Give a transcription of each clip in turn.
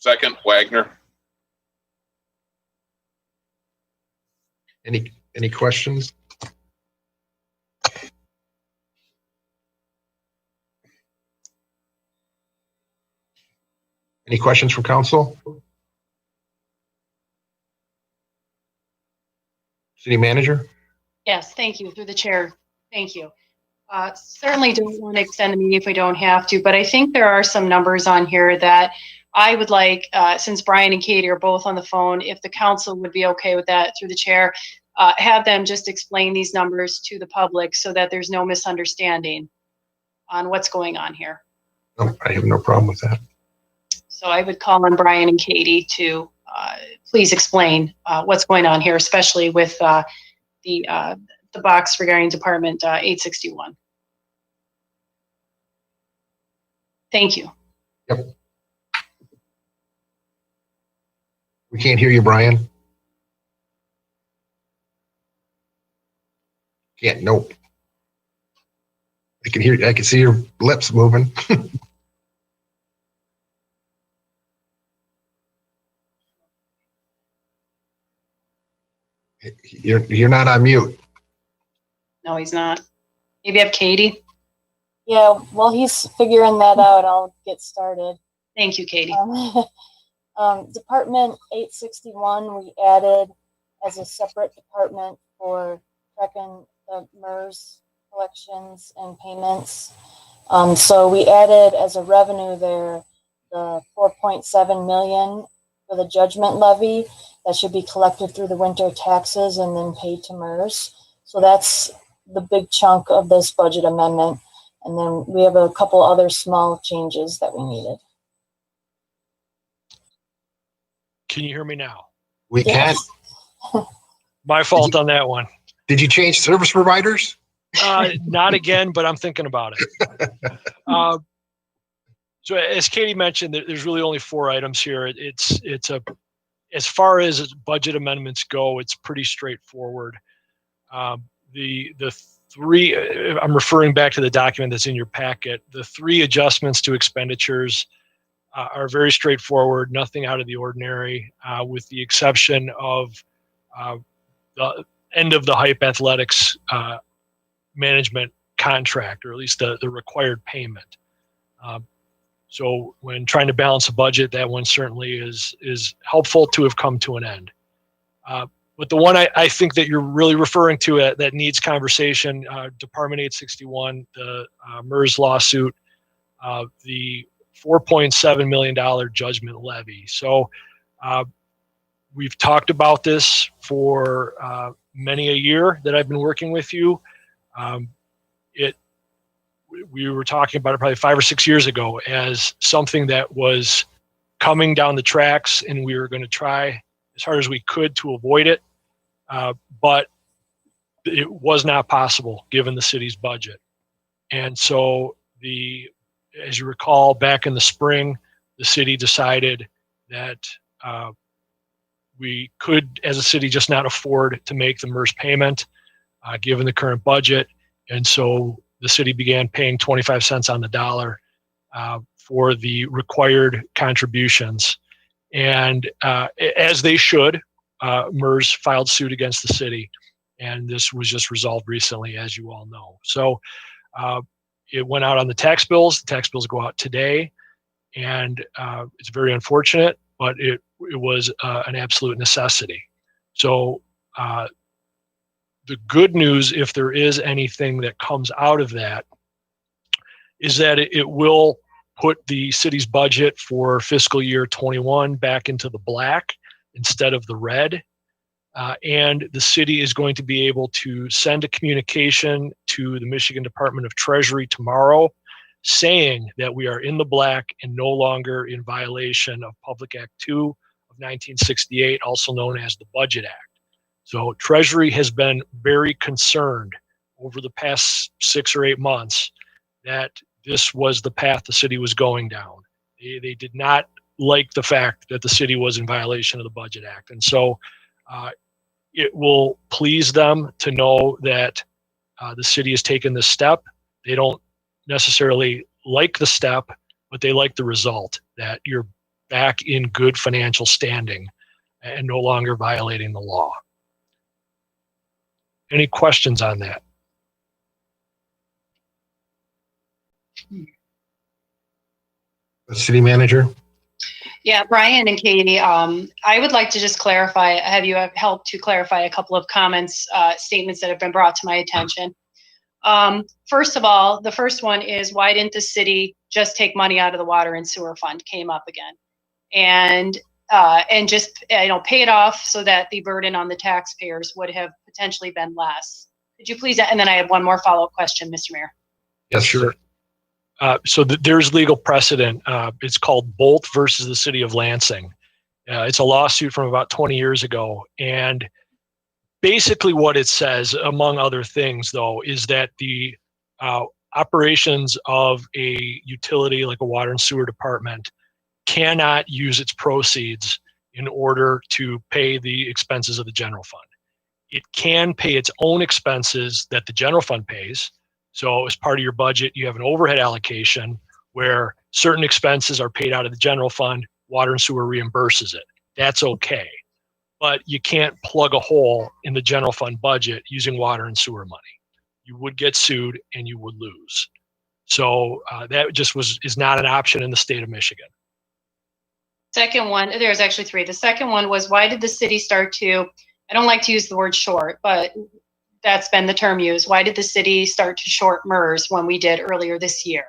Second, Wagner. Any questions? Any questions from council? City manager? Yes, thank you, through the chair. Thank you. Certainly don't want to extend the meeting if we don't have to, but I think there are some numbers on here that I would like, since Brian and Katie are both on the phone, if the council would be okay with that through the chair, have them just explain these numbers to the public so that there's no misunderstanding on what's going on here. No, I have no problem with that. So I would call on Brian and Katie to please explain what's going on here, especially with the box regarding Department 861. Thank you. Yep. We can't hear you, Brian. Can't, nope. I can hear, I can see your lips moving. You're not on mute. No, he's not. Maybe have Katie. Yeah, while he's figuring that out, I'll get started. Thank you, Katie. Department 861, we added as a separate department for tracking the MERS collections and payments. So we added as a revenue there the 4.7 million for the judgment levy that should be collected through the winter taxes and then paid to MERS. So that's the big chunk of this budget amendment. And then we have a couple other small changes that we needed. Can you hear me now? We can. My fault on that one. Did you change service providers? Not again, but I'm thinking about it. So as Katie mentioned, there's really only 4 items here. As far as budget amendments go, it's pretty straightforward. The 3, I'm referring back to the document that's in your packet. The 3 adjustments to expenditures are very straightforward, nothing out of the ordinary, with the exception of the end of the Hype Athletics management contract, or at least the required payment. So when trying to balance a budget, that one certainly is helpful to have come to an end. But the one I think that you're really referring to that needs conversation, Department 861, the MERS lawsuit, the $4.7 million judgment levy. So we've talked about this for many a year that I've been working with you. We were talking about it probably 5 or 6 years ago as something that was coming down the tracks, and we were going to try as hard as we could to avoid it. But it was not possible given the city's budget. And so as you recall, back in the spring, the city decided that we could, as a city, just not afford to make the MERS payment given the current budget. And so the city began paying 25 cents on the dollar for the required contributions. And as they should, MERS filed suit against the city. And this was just resolved recently, as you all know. So it went out on the tax bills. The tax bills go out today. And it's very unfortunate, but it was an absolute necessity. So the good news, if there is anything that comes out of that, is that it will put the city's budget for fiscal year 21 back into the black instead of the red. And the city is going to be able to send a communication to the Michigan Department of Treasury tomorrow saying that we are in the black and no longer in violation of Public Act 2 of 1968, also known as the Budget Act. So Treasury has been very concerned over the past 6 or 8 months that this was the path the city was going down. They did not like the fact that the city was in violation of the Budget Act. And so it will please them to know that the city has taken this step. They don't necessarily like the step, but they like the result, that you're back in good financial standing and no longer violating the law. Any questions on that? City manager? Yeah, Brian and Katie, I would like to just clarify, have you helped to clarify a couple of comments, statements that have been brought to my attention. First of all, the first one is, why didn't the city just take money out of the water and sewer fund? Came up again. And just, pay it off so that the burden on the taxpayers would have potentially been less. Could you please, and then I have one more follow-up question, Mr. Mayor. Yes, sure. So there's legal precedent. It's called Bolt versus the City of Lansing. It's a lawsuit from about 20 years ago. And basically what it says, among other things, though, is that the operations of a utility like a water and sewer department cannot use its proceeds in order to pay the expenses of the general fund. It can pay its own expenses that the general fund pays. So as part of your budget, you have an overhead allocation where certain expenses are paid out of the general fund, water and sewer reimburses it. That's okay. But you can't plug a hole in the general fund budget using water and sewer money. You would get sued and you would lose. So that just is not an option in the state of Michigan. Second one, there's actually three. The second one was, why did the city start to, I don't like to use the word short, but that's been the term used. Why did the city start to short MERS when we did earlier this year?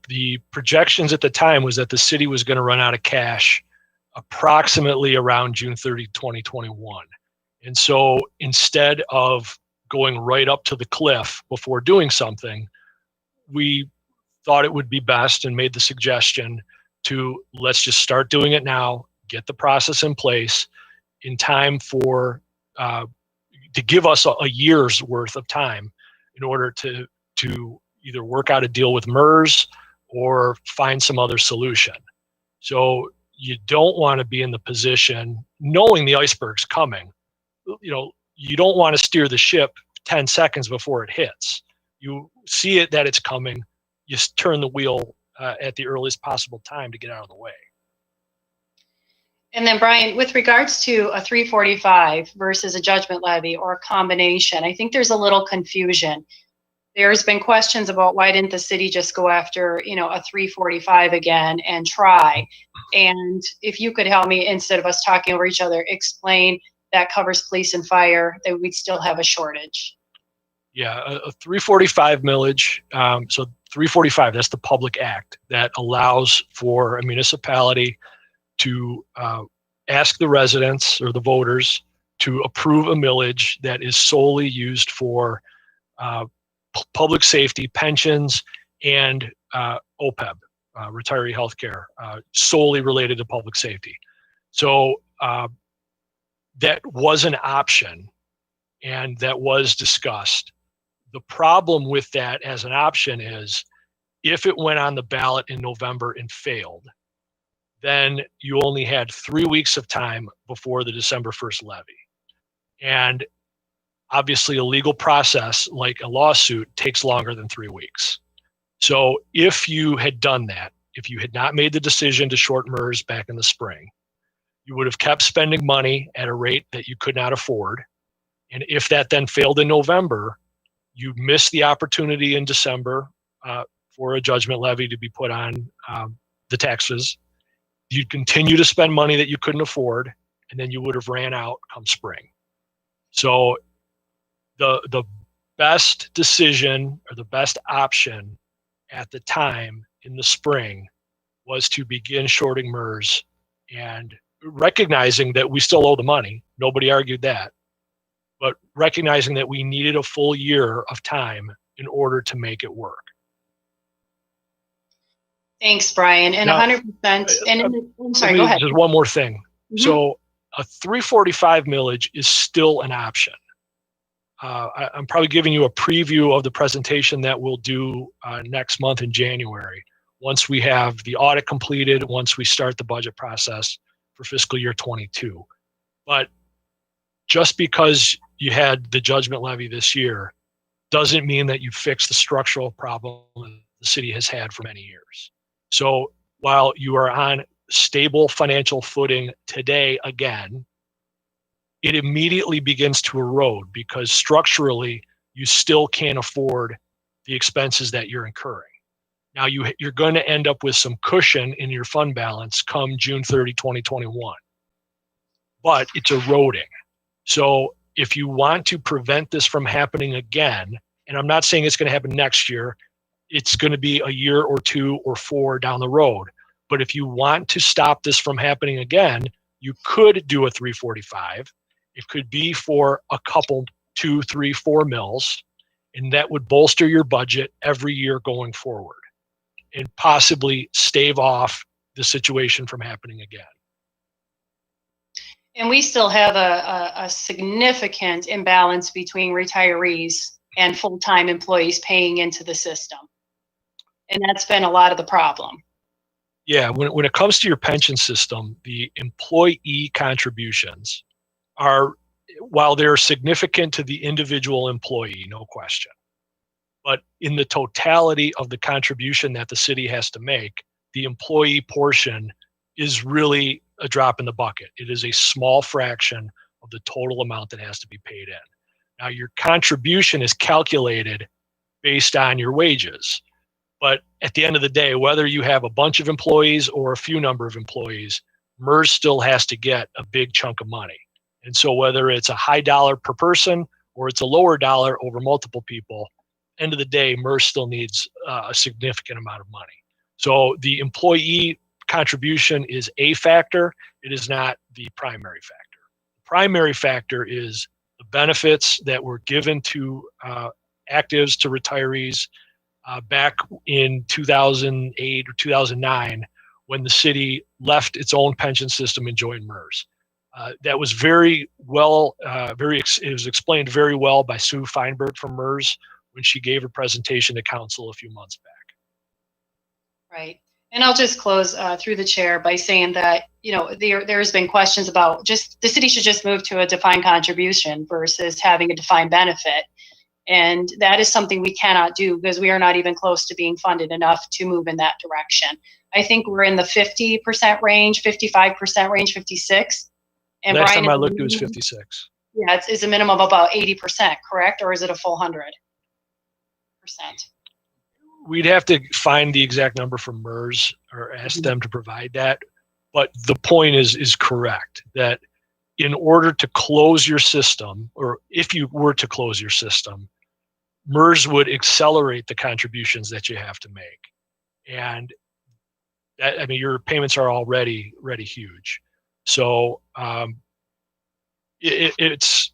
The projections at the time was that the city was going to run out of cash approximately around June 30, 2021. And so instead of going right up to the cliff before doing something, we thought it would be best and made the suggestion to let's just start doing it now, get the process in place in time for to give us a year's worth of time in order to either work out a deal with MERS or find some other solution. So you don't want to be in the position, knowing the iceberg's coming, you don't want to steer the ship 10 seconds before it hits. You see it that it's coming, you turn the wheel at the earliest possible time to get out of the way. And then Brian, with regards to a 345 versus a judgment levy or a combination, I think there's a little confusion. There's been questions about why didn't the city just go after, a 345 again and try. And if you could help me, instead of us talking over each other, explain that covers police and fire, that we'd still have a shortage. Yeah, a 345 millage. So 345, that's the public act that allows for a municipality to ask the residents or the voters to approve a millage that is solely used for public safety, pensions, and OPEB, retiree health care, solely related to public safety. So that was an option, and that was discussed. The problem with that as an option is if it went on the ballot in November and failed, then you only had 3 weeks of time before the December 1st levy. And obviously a legal process like a lawsuit takes longer than 3 weeks. So if you had done that, if you had not made the decision to short MERS back in the spring, you would have kept spending money at a rate that you could not afford. And if that then failed in November, you missed the opportunity in December for a judgment levy to be put on the taxes. You'd continue to spend money that you couldn't afford, and then you would have ran out come spring. So the best decision or the best option at the time in the spring was to begin shorting MERS and recognizing that we still owe the money. Nobody argued that. But recognizing that we needed a full year of time in order to make it work. Thanks, Brian. And Now, 100%. I'm sorry, go ahead. Just one more thing. Mm-hmm. So a 345 millage is still an option. I'm probably giving you a preview of the presentation that we'll do next month in January. Once we have the audit completed, once we start the budget process for fiscal year 22. But just because you had the judgment levy this year doesn't mean that you fixed the structural problem the city has had for many years. So while you are on stable financial footing today again, it immediately begins to erode because structurally you still can't afford the expenses that you're incurring. Now you're going to end up with some cushion in your fund balance come June 30, 2021, but it's eroding. So if you want to prevent this from happening again, and I'm not saying it's going to happen next year, it's going to be a year or 2 or 4 down the road. But if you want to stop this from happening again, you could do a 345. It could be for a couple, 2, 3, 4 mills, and that would bolster your budget every year going forward and possibly stave off the situation from happening again. And we still have a significant imbalance between retirees and full-time employees paying into the system. And that's been a lot of the problem. Yeah, when it comes to your pension system, the employee contributions are, while they're significant to the individual employee, no question, but in the totality of the contribution that the city has to make, the employee portion is really a drop in the bucket. It is a small fraction of the total amount that has to be paid in. Now, your contribution is calculated based on your wages. But at the end of the day, whether you have a bunch of employees or a few number of employees, MERS still has to get a big chunk of money. And so whether it's a high dollar per person or it's a lower dollar over multiple people, end of the day, MERS still needs a significant amount of money. So the employee contribution is a factor. It is not the primary factor. The primary factor is the benefits that were given to actives, to retirees, back in 2008 or 2009, when the city left its own pension system and joined MERS. That was very well, it was explained very well by Sue Feinberg from MERS when she gave her presentation to council a few months back. Right. And I'll just close through the chair by saying that, there's been questions about just the city should just move to a defined contribution versus having a defined benefit. And that is something we cannot do because we are not even close to being funded enough to move in that direction. I think we're in the 50% range, 55% range, 56. And Last Brian, time I looked, it was 56. Yeah, it's a minimum of about 80%, correct? Or is it a full 100%? We'd have to find the exact number from MERS or ask them to provide that. But the point is correct, that in order to close your system, or if you were to close your system, MERS would accelerate the contributions that you have to make. And that, your payments are already huge. So it's,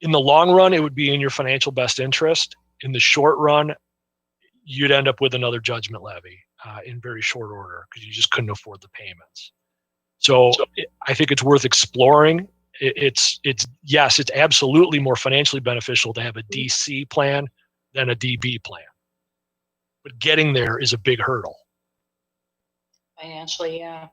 in the long run, it would be in your financial best interest. In the short run, you'd end up with another judgment levy in very short order because you just couldn't afford the payments. So I think it's worth exploring. It's absolutely more financially beneficial to have a DC plan than a DB plan. But getting there is a big hurdle. Financially, yeah.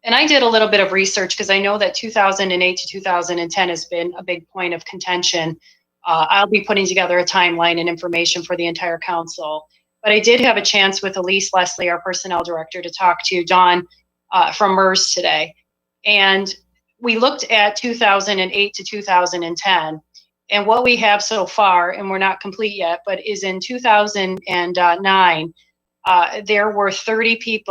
And I did a little bit of research because I know that 2008 to 2010 has been a big point of contention. I'll be putting together a timeline and information for the entire council. But I did have a chance with Elise Leslie, our personnel director, to talk to John from MERS today. And we looked at 2008 to 2010. And what we have so far, and we're not complete yet, but is in 2009, there were 30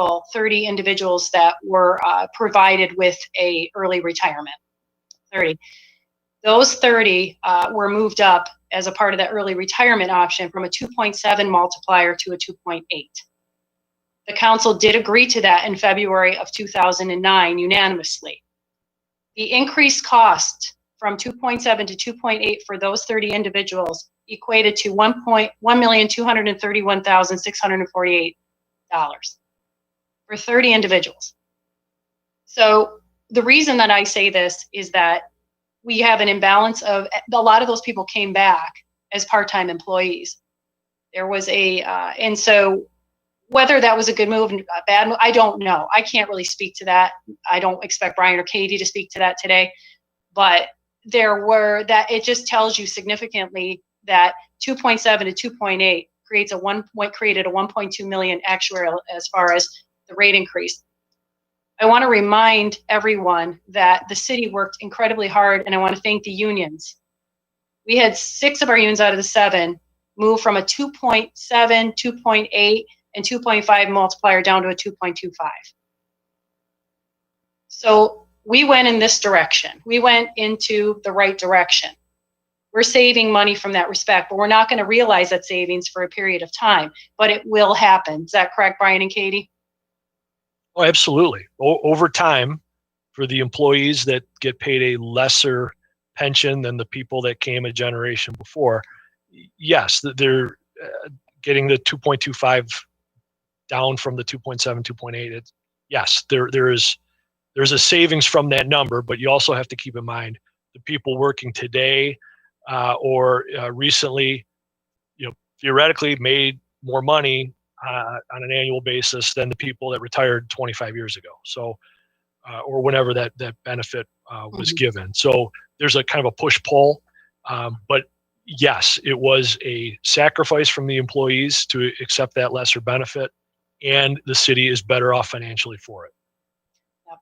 individuals that were provided with a early retirement. 30. Those 30 were moved up as a part of that early retirement option from a 2.7 multiplier to a 2.8. The council did agree to that in February of 2009 unanimously. The increased cost from 2.7 to 2.8 for those 30 individuals equated to $1,231,648 for 30 individuals. So the reason that I say this is that we have an imbalance of, a lot of those people came back as part-time employees. There was and so whether that was a good move, a bad move, I don't know. I can't really speak to that. I don't expect Brian or Katie to speak to that today, but it just tells you significantly that 2.7 to 2.8 created a 1.2 million actuarial as far as the rate increase. I want to remind everyone that the city worked incredibly hard, and I want to thank the unions. We had 6 of our unions out of the 7 move from a 2.7, 2.8, and 2.5 multiplier down to a 2.25. So we went in this direction. We went into the right direction. We're saving money from that respect, but we're not going to realize that savings for a period of time, but it will happen. Is that correct, Brian and Katie? Oh, absolutely. Over time, for the employees that get paid a lesser pension than the people that came a generation before, yes, they're getting the 2.25 down from the 2.7, 2.8. Yes, there's a savings from that number, but you also have to keep in mind the people working today or recently, theoretically made more money on an annual basis than the people that retired 25 years ago. So, or whenever that benefit was given. So there's a kind of a push-pull, but yes, it was a sacrifice from the employees to accept that lesser benefit, and the city is better off financially for it.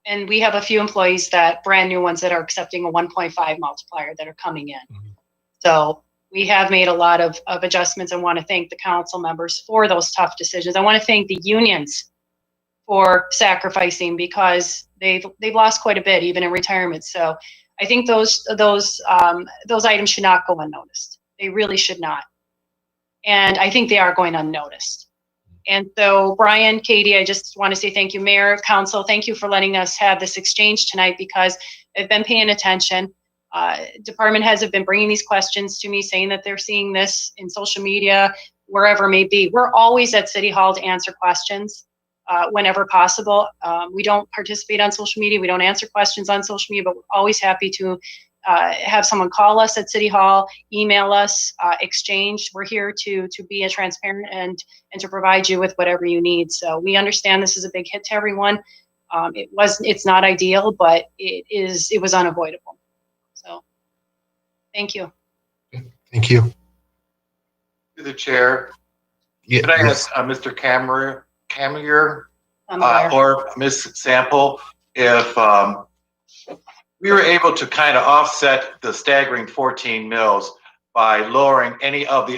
And we have a few employees, that brand new ones, that are accepting a 1.5 multiplier that are coming in. Mm-hmm. So we have made a lot of adjustments, and want to thank the council members for those tough decisions. I want to thank the unions for sacrificing, because they've lost quite a bit even in retirement. So I think those items should not go unnoticed. They really should not. And I think they are going unnoticed. And so, Brian, Katie, I just want to say thank you, Mayor, Council. Thank you for letting us have this exchange tonight, because I've been paying attention. Department heads have been bringing these questions to me, saying that they're seeing this in social media, wherever it may be. We're always at City Hall to answer questions whenever possible. We don't participate on social media. We don't answer questions on social media, but we're always happy to have someone call us at City Hall, email us, exchange. We're here to be transparent and to provide you with whatever you need. So we understand this is a big hit to everyone. It's not ideal, but it was unavoidable. So thank you. Thank you. To the chair. Yeah, Could I yes. ask Mr. Camillier or Ms. Sample if we were able to kind of offset the staggering 14 mills by lowering any of the